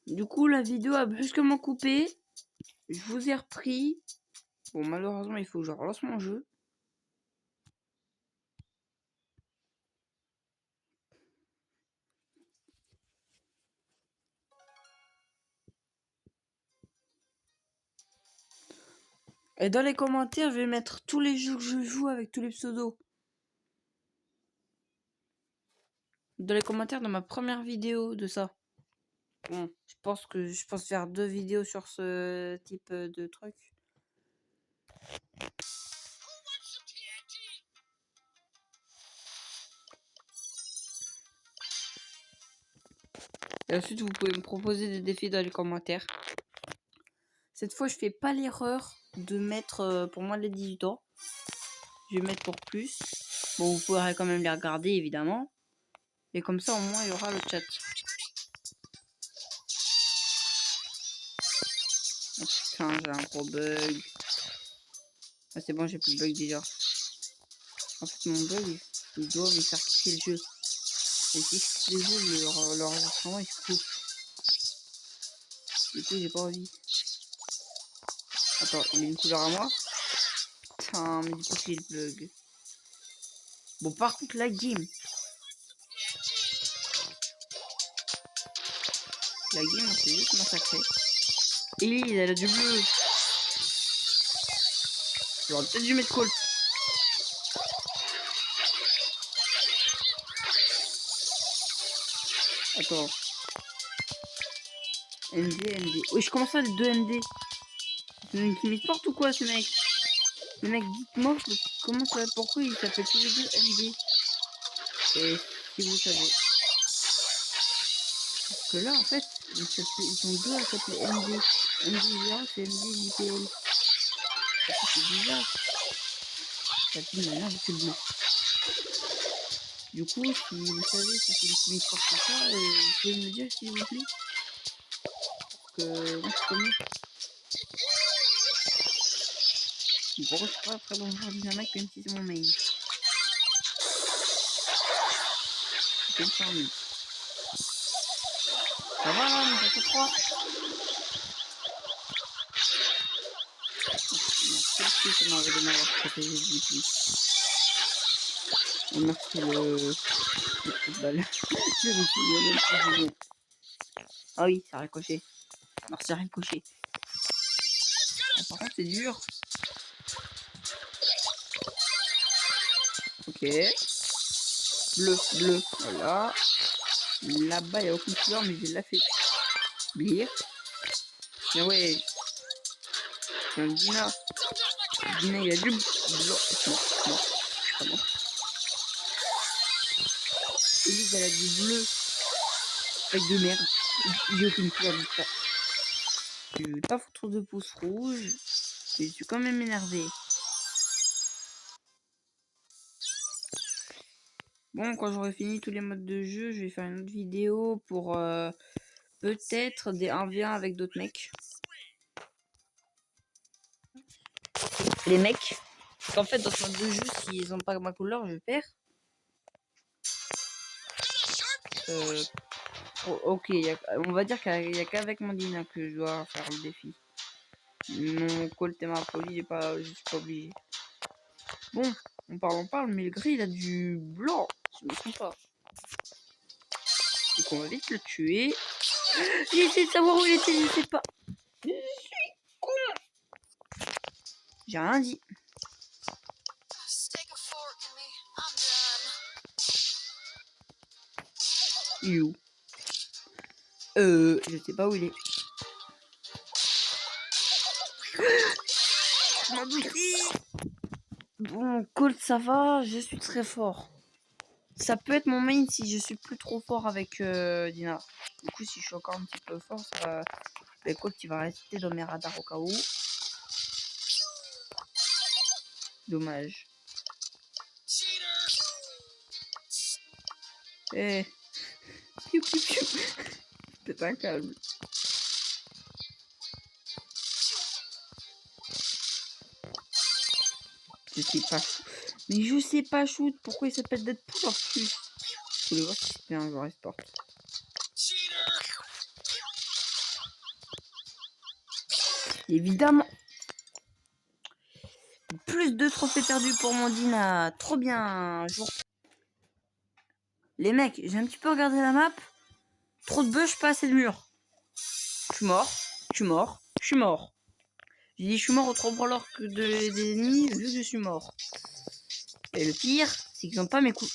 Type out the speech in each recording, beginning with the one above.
Du coup, la vidéo a brusquement coupé. Je vous ai repris. Bon, malheureusement, il faut que je relance mon jeu. Et dans les commentaires, je vais mettre tous les jeux que je joue avec tous les pseudos. Dans les commentaires de ma première vidéo de ça. Bon, je pense faire 2 vidéos sur ce type de truc. Et ensuite, vous pouvez me proposer des défis dans les commentaires. Cette fois, je fais pas l'erreur de mettre pour moins de 18 ans. Je vais mettre pour plus. Bon, vous pourrez quand même les regarder, évidemment. Et comme ça, au moins, il y aura le chat. Oh putain, j'ai un gros bug. Ah, c'est bon, j'ai plus de bug déjà. En fait, mon bug, il doit me faire quitter le jeu. Et si je quitte le jeu, l'enregistrement, il se coupe. Du coup, j'ai pas envie. Attends, il a une couleur à moi. Putain, mais du coup, c'est le bug. Bon, par contre, la game. La game, c'est juste massacré. Et il a du bleu. J'aurais peut-être dû mettre Colt. Attends. MD. Oui, je commence à le 2 MD. C'est une qui porte ou quoi, ce mec? Le mec, dites-moi comment ça, pourquoi il s'appelle tous les deux MD. Et si vous savez. Parce que là, en fait, ils sont deux à s'appeler MD. MD0, c'est MD JPL. C'est bizarre. Ça dit maintenant avec le bleu. Du coup, si vous savez si c'est une chimie forte ou ça, vous pouvez me le dire s'il vous plaît. Parce que moi je connais. Pourquoi je suis pas très bon joueur d'un mec même si c'est mon main. C'est une formule. Ça va là, mais ça fait 3. Merci, ça m'avait donné à avoir protégé du plus. Et merci le coup de balle. Je me souviens même pas. Ah oui, ça a ricoché. Merci à ricoché. Ah, par contre, c'est dur. Ok. Bleu. Voilà. Là-bas, il n'y a aucune couleur, mais je l'ai fait. Lire. Mais ouais. C'est un Dina. Dina, il a du blanc. Non. Pas bon. Elise, elle a du bleu. Avec de merde. J'ai aucune couleur de ça. Je vais pas foutre de pouces rouges. Mais je suis quand même énervé. Bon, quand j'aurai fini tous les modes de jeu, je vais faire une autre vidéo pour peut-être des 1v1 avec d'autres mecs. Les mecs. Parce qu'en fait, dans ce mode de jeu, s'ils ont pas ma couleur, je perds. Ok, on va dire qu'il n'y a qu'avec mon Dina que je dois faire le défi. Mon Colt et ma folie, je suis pas obligé. Bon, on parle, mais le gris il a du blanc. Je me trompe pas. Donc on va vite le tuer. J'ai essayé de savoir où il était, je sais pas. Je suis con. J'ai rien dit. You. Je sais pas où il est. Je m'en doutais. Bon, Colt, ça va, je suis très fort. Ça peut être mon main si je suis plus trop fort avec Dina. Du coup, si je suis encore un petit peu fort, ça va... Le Colt, il va rester dans mes radars au cas où. Dommage. Eh. Piou, piou, piou. C'est un calme. Je sais pas. Mais je sais pas shoot. Pourquoi il s'appelle Deadpool en plus? Je voulais voir si c'était un joueur esport. Évidemment. Plus de trophées perdus pour Mandina. Trop bien. Les mecs, j'ai un petit peu regardé la map. Trop de bugs, pas assez de murs. Je suis mort. Je suis mort. Je suis mort. J'ai dit je suis mort autant pour l'or que des ennemis vu que je suis mort. Et le pire, c'est qu'ils ont pas mes coups.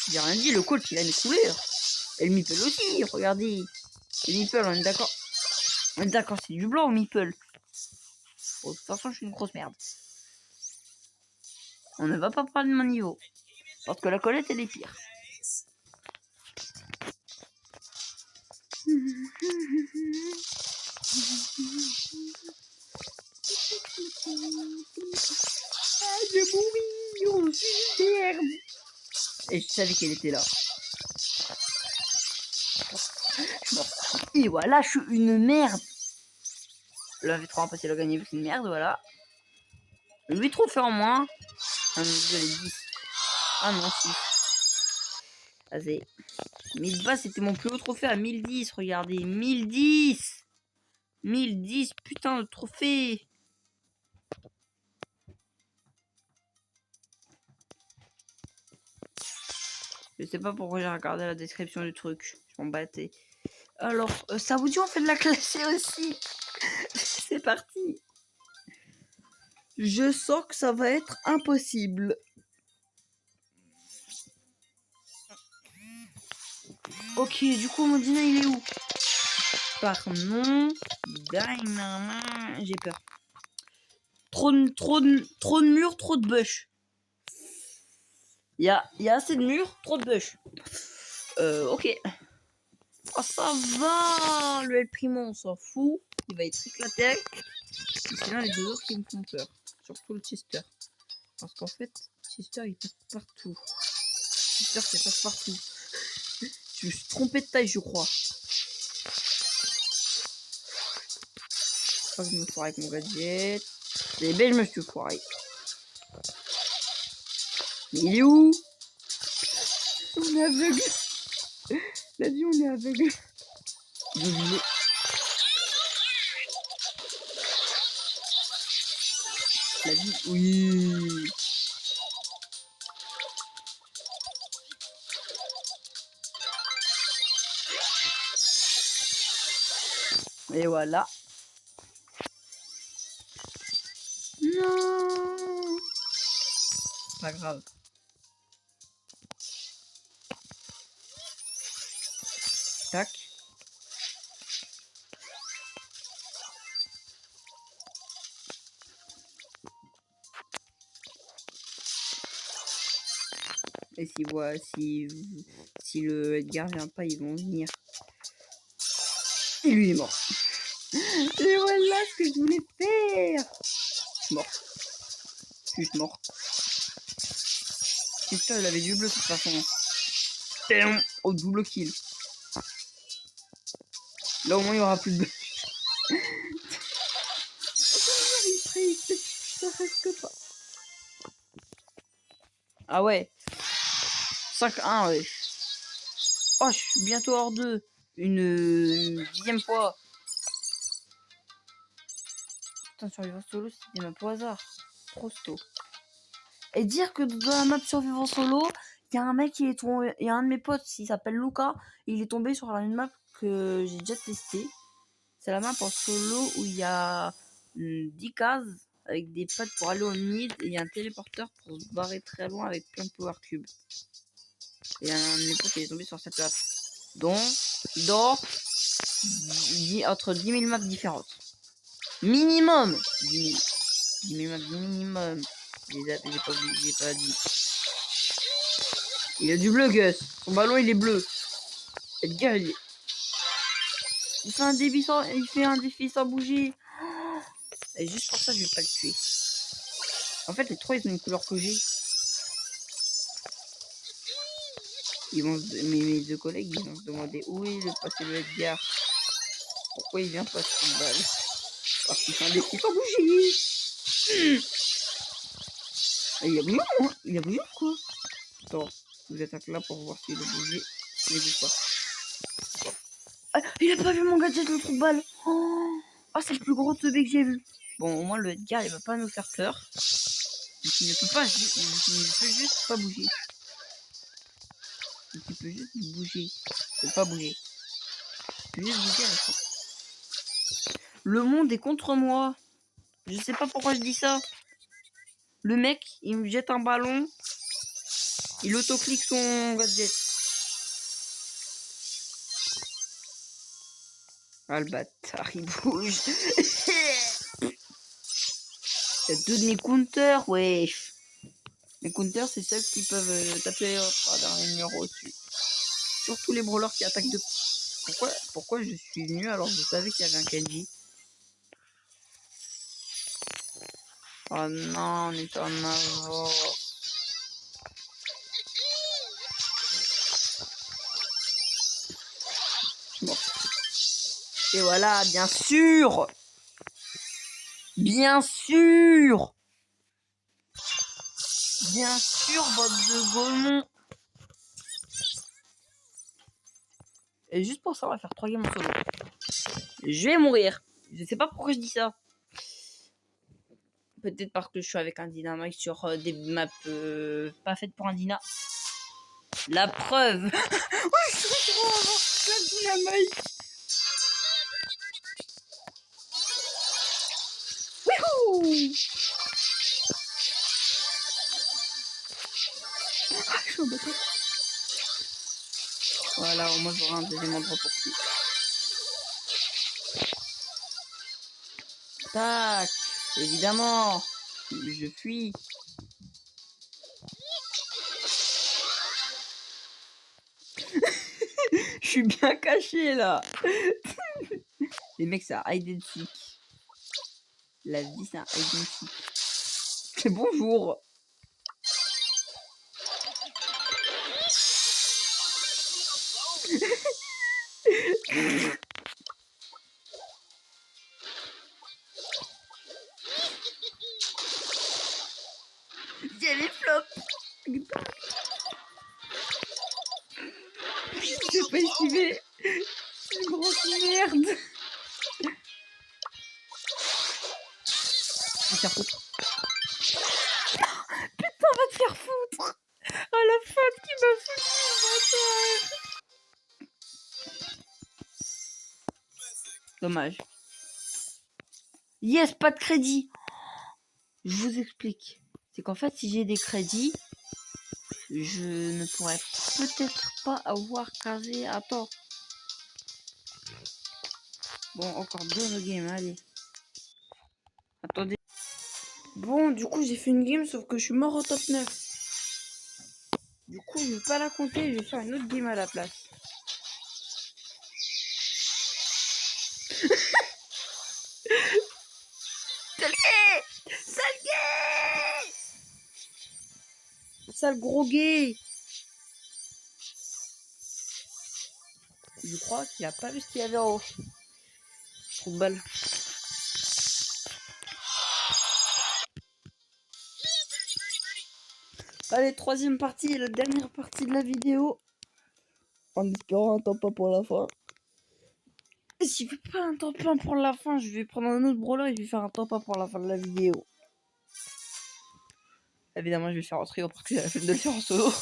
J'ai rien dit, le coach il a mes couleurs. Et le meeple aussi, regardez. Le meeple, on est d'accord. On est d'accord, c'est du blanc au meeple. Bon, de toute façon, je suis une grosse merde. On ne va pas parler de mon niveau. Parce que la Colette, elle est pire. Ah, je mourir, je suis une merde. Et je savais qu'elle était là. Et voilà, je suis une merde. Le V3 passé le gagner, c'est une merde, voilà. 8 trophées en moins. Ah non, désolé, 10. Ah non, 6. Vas-y. Mais de base, c'était mon plus haut trophée à 1010. Regardez, 1010. 1010, putain de trophée. Je sais pas pourquoi j'ai regardé la description du truc. Je m'en battais. Alors, ça vous dit on fait de la classée aussi. C'est parti. Je sens que ça va être impossible. Ok, du coup, mon dîner, il est où? Pardon. J'ai peur. Trop de murs, trop de bush. Il y a assez de murs, trop de bush. Ok. Oh, ça va. Le El Primo, on s'en fout. Il va être éclaté. C'est l'un des deux autres qui me font peur. Surtout le Chester. Parce qu'en fait, Chester, il passe partout. Chester, il passe partout. Je me suis trompé de taille, je crois. Je crois que je me foire avec mon gadget. C'est belle, je me suis foiré. Mais il est où? On est aveugle. La vie, on est aveugle. La vie, oui. Et voilà. Non. Pas grave. Tac. Et si le Edgar vient pas, ils vont venir. Et lui il est mort. Et voilà ce que je voulais faire. Je suis mort. Juste mort. Putain, il avait du bleu de toute façon. Au double kill. Là au moins il y aura plus de bleu. Ça reste pas. Ah ouais. 5-1 ouais. Oh, je suis bientôt hors 2. Une dixième fois. Putain, survivant solo, c'était même pas au hasard. Prosto. Et dire que dans la map survivant solo, il y a un mec qui est tombé. Il y a un de mes potes, il s'appelle Luca. Il est tombé sur une map que j'ai déjà testée. C'est la map en solo où il y a 10 cases avec des pattes pour aller au mid. Et il y a un téléporteur pour se barrer très loin avec plein de power cubes. Et un de mes potes qui est tombé sur cette map. Donc, entre 10 000 maps différentes. Minimum 10 000. 10 000 maps minimum. J'ai pas dit. Il a du bleu, Gus. Son ballon, il est bleu. Edgar, il fait un défi sans bouger. Et juste pour ça, je vais pas le tuer. En fait, les trois, ils ont une couleur que j'ai. Mes deux collègues, ils vont se demander où est le passé de Edgar. Pourquoi il vient pas de balle? Parce qu'il fait un défi sans bouger. Et il a bougé, hein? Il a bougé ou quoi? Attends, vous attaque là pour voir s'il a bougé. Mais bouge pas. Ah, il a pas vu mon gadget, le trou de balle. Oh, c'est le plus gros teubé que j'ai vu. Bon, au moins le Edgar, il va pas nous faire peur. Donc, il ne peut pas, il ne peut juste pas bouger. Donc, il peut juste bouger. Il peut pas bouger. Il peut juste bouger. Le monde est contre moi. Je sais pas pourquoi je dis ça. Le mec, il me jette un ballon. Il autoclique son gadget. Ah, le bâtard, il bouge. Il y a 2 de mes counters, wesh. Les counters, c'est ceux qui peuvent taper à travers les murs au-dessus. Surtout les brawlers qui attaquent de... Pourquoi je suis venu alors que je savais qu'il y avait un Kenji? Oh non, on est en avance. Bon. Et voilà, bien sûr. Bien sûr. Bien sûr, botte de golemon. Et juste pour ça, on va faire 3 games en solo. Je vais mourir. Je sais pas pourquoi je dis ça. Peut-être parce que je suis avec un dynamite sur des maps pas faites pour un dina. La preuve. Oh, je suis trop un dynamite. Wouhou. Ah, je suis en bâtard. Voilà, au moins j'aurai un deuxième endroit pour fuir. Tac. Évidemment. Je fuis. Je suis bien caché là. Les mecs, c'est un hide and seek. La vie, c'est un hide and seek. C'est bonjour. J'ai les flops. Je peux pas esquiver. C'est une grosse merde. Va te faire foutre. Putain, va te faire foutre. Ah, la femme qui m'a foutu. Dommage. Yes, pas de crédit. Je vous explique. C'est qu'en fait, si j'ai des crédits, je ne pourrais peut-être pas avoir casé à tort. Bon, encore 2 games, allez. Attendez. Bon, du coup, j'ai fait une game, sauf que je suis mort au top 9. Du coup, je vais pas la compter, je vais faire une autre game à la place. Sale gay! Sale gros gay! Je crois qu'il a pas vu ce qu'il y avait en haut. Trop de balles. Allez, 3e partie et la dernière partie de la vidéo. En espérant un temps pas pour la fin. Si je fais pas un temps plein pour la fin, je vais prendre un autre brawler et je vais faire un temps pas pour la fin de la vidéo. Évidemment, je vais faire en trio parce que j'ai la flemme de le faire en solo.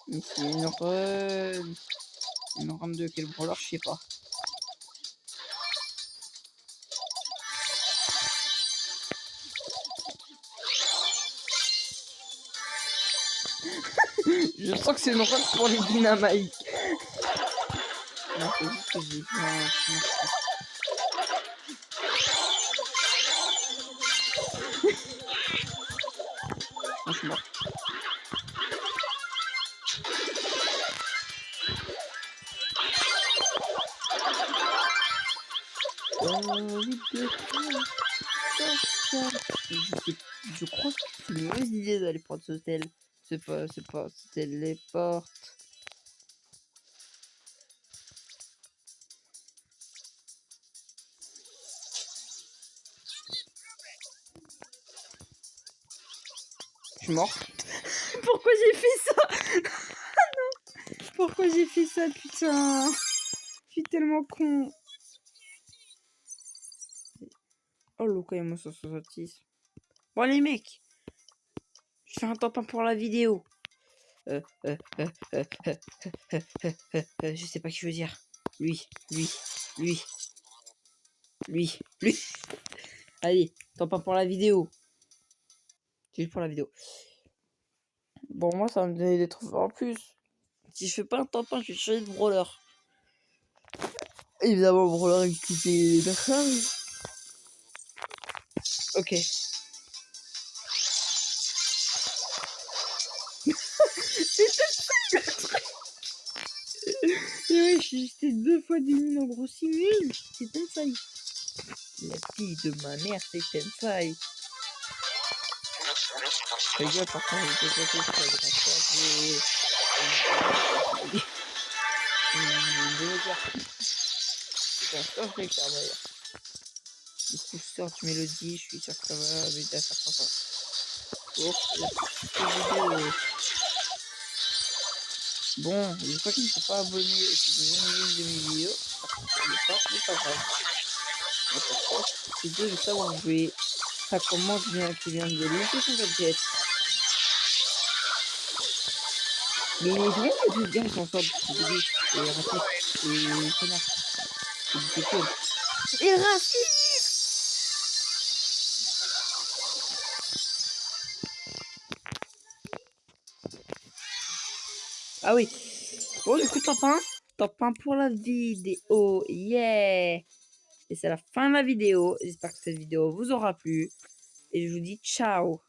Mais c'est une run de quel brawler, je sais pas. Je sens que c'est une run pour les dynamites. Non, c'est juste que j'ai fait un... Je suis mort. Je crois que c'est une mauvaise idée d'aller prendre ce tel. C'est pas ce téléporte. Je suis mort. Pourquoi j'ai fait ça? Non. Pourquoi j'ai fait ça, putain? tellement con. Oh, Luca et moi 166. Bon, les mecs, je fais un top 1 pour la vidéo. Je sais pas qui je veux dire. Lui. Allez, top 1 pour la vidéo. C'est juste pour la vidéo. Bon, moi, ça va me donner des trophées en plus. Si je fais pas un top 1, je vais changer de brawler. Évidemment, brawler expliqué personne. Ok. Et ouais, j'étais 2 fois 10 000 en gros 6 000. C'est Tensai. La fille de ma mère, c'est Tensai. Ta gueule, par contre, je sais pas si c'est d'ailleurs. Du coup, je sors du mélodie, je suis sûr que ça va m'aider à faire ça. Pour la vidéo. Bon, j'espère qu'ils ne sont pas abonnés et qu'ils ont jamais vu de mes vidéos. C'est pas grave. L'important, c'est de savoir jouer. Ça commence bien, qui vient de louper son gadget. Mais il est vrai que tout bien s'en sort du début. Et raciste. Et connard. Et bisexuel. Et raciste. Ah oui. Bon, du coup, top 1. Top 1 pour la vidéo. Yeah. Et c'est la fin de la vidéo. J'espère que cette vidéo vous aura plu. Et je vous dis ciao.